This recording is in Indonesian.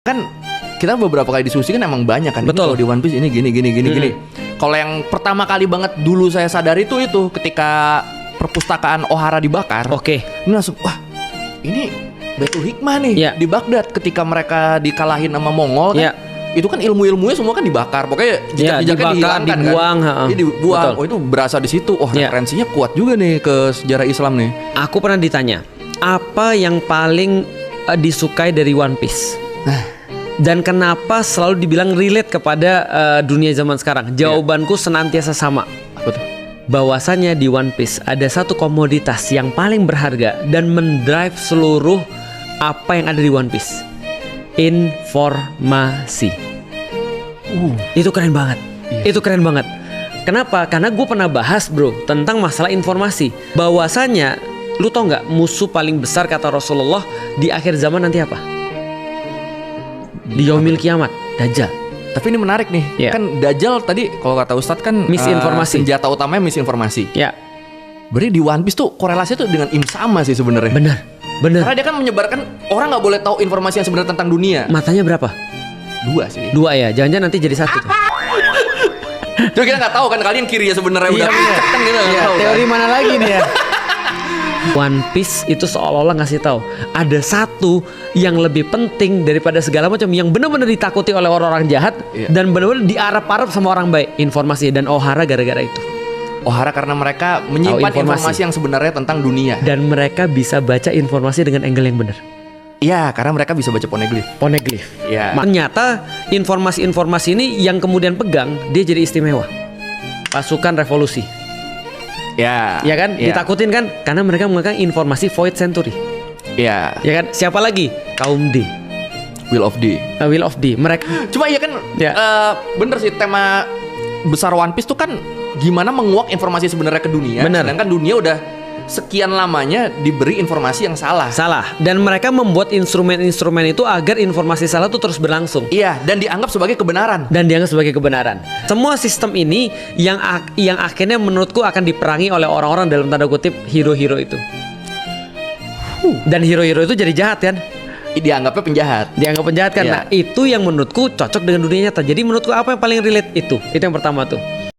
Kan kita beberapa kali diskusi kan emang banyak kan. Betul. Kalau di One Piece ini gini. Kalau yang pertama kali banget dulu saya sadar itu ketika perpustakaan Ohara dibakar. Oke. Ini langsung wah ini Baitul Hikmah nih Iya. di Baghdad ketika mereka dikalahin sama Mongol kan. Iya. Itu kan ilmunya semua kan dibakar. Pokoknya jejak-jejaknya dibakar, dihilangkan dibuang, kan. ha-ha. Iya, dibuang. Betul. Oh itu berasa di situ. Oh Iya. referensinya kuat juga nih ke sejarah Islam nih. Aku pernah ditanya, apa yang paling disukai dari One Piece? Dan kenapa selalu dibilang relate kepada dunia zaman sekarang? Jawabanku senantiasa sama. Apa tuh? Bahwasannya di One Piece ada satu komoditas yang paling berharga dan mendrive seluruh apa yang ada di One Piece. Informasi. Itu keren banget. Iya. Itu keren banget. Kenapa? Karena gue pernah bahas bro tentang masalah informasi. Bahwasannya, lu tau nggak musuh paling besar kata Rasulullah di akhir zaman nanti apa? Di yaumil kiamat, Dajjal. Tapi ini menarik nih. Iya. Kan Dajjal tadi kalau kata Ustadz kan Misinformasi. senjata utamanya misinformasi. Ya, Berarti di One Piece tuh korelasinya tuh dengan sama sih sebenarnya. benar. Karena dia kan menyebarkan orang nggak boleh tahu informasi yang sebenarnya tentang dunia. Matanya berapa? 2 sih. 2 ya. Jangan-jangan nanti jadi 1 tuh. Cuma kita nggak tahu kan kalian kiri ya sebenarnya udah puncak kan kita nggak tahu. Teori Kan? mana lagi nih ya? One Piece itu seolah-olah ngasih tahu ada satu yang lebih penting daripada segala macam yang benar-benar ditakuti oleh orang-orang jahat. Iya. Dan benar-benar diarap-arap sama orang baik. Informasi dan Ohara gara-gara itu. Ohara karena mereka menyimpan Tahu informasi. informasi yang sebenarnya tentang dunia. Dan mereka bisa baca informasi dengan angle yang benar. Iya, karena mereka bisa baca poneglyph. Poneglyph. Iya. Ternyata informasi-informasi ini yang kemudian pegang dia jadi istimewa. Pasukan revolusi. Ya. Ya kan? Iya. Ditakutin kan? Karena mereka memegang informasi Void Century. Iya. Ya kan? Siapa lagi? Kaum D. Will of D. Will of D. Mereka Cuma iya kan Ya. bener sih tema besar One Piece tuh kan gimana menguak informasi sebenarnya ke dunia. Bener. Sedangkan dunia udah sekian lamanya diberi informasi yang salah. salah. Dan mereka membuat instrumen-instrumen itu agar informasi salah itu terus berlangsung. Iya, dan dianggap sebagai kebenaran. Dan dianggap sebagai kebenaran. Semua sistem ini yang akhirnya menurutku akan diperangi oleh orang-orang dalam tanda kutip hero-hero itu. Dan hero-hero itu jadi jahat kan? Dianggapnya penjahat. Dianggap penjahat kan? Iya. Nah itu yang menurutku cocok dengan dunia nyata. Jadi menurutku apa yang paling relate itu yang pertama tuh.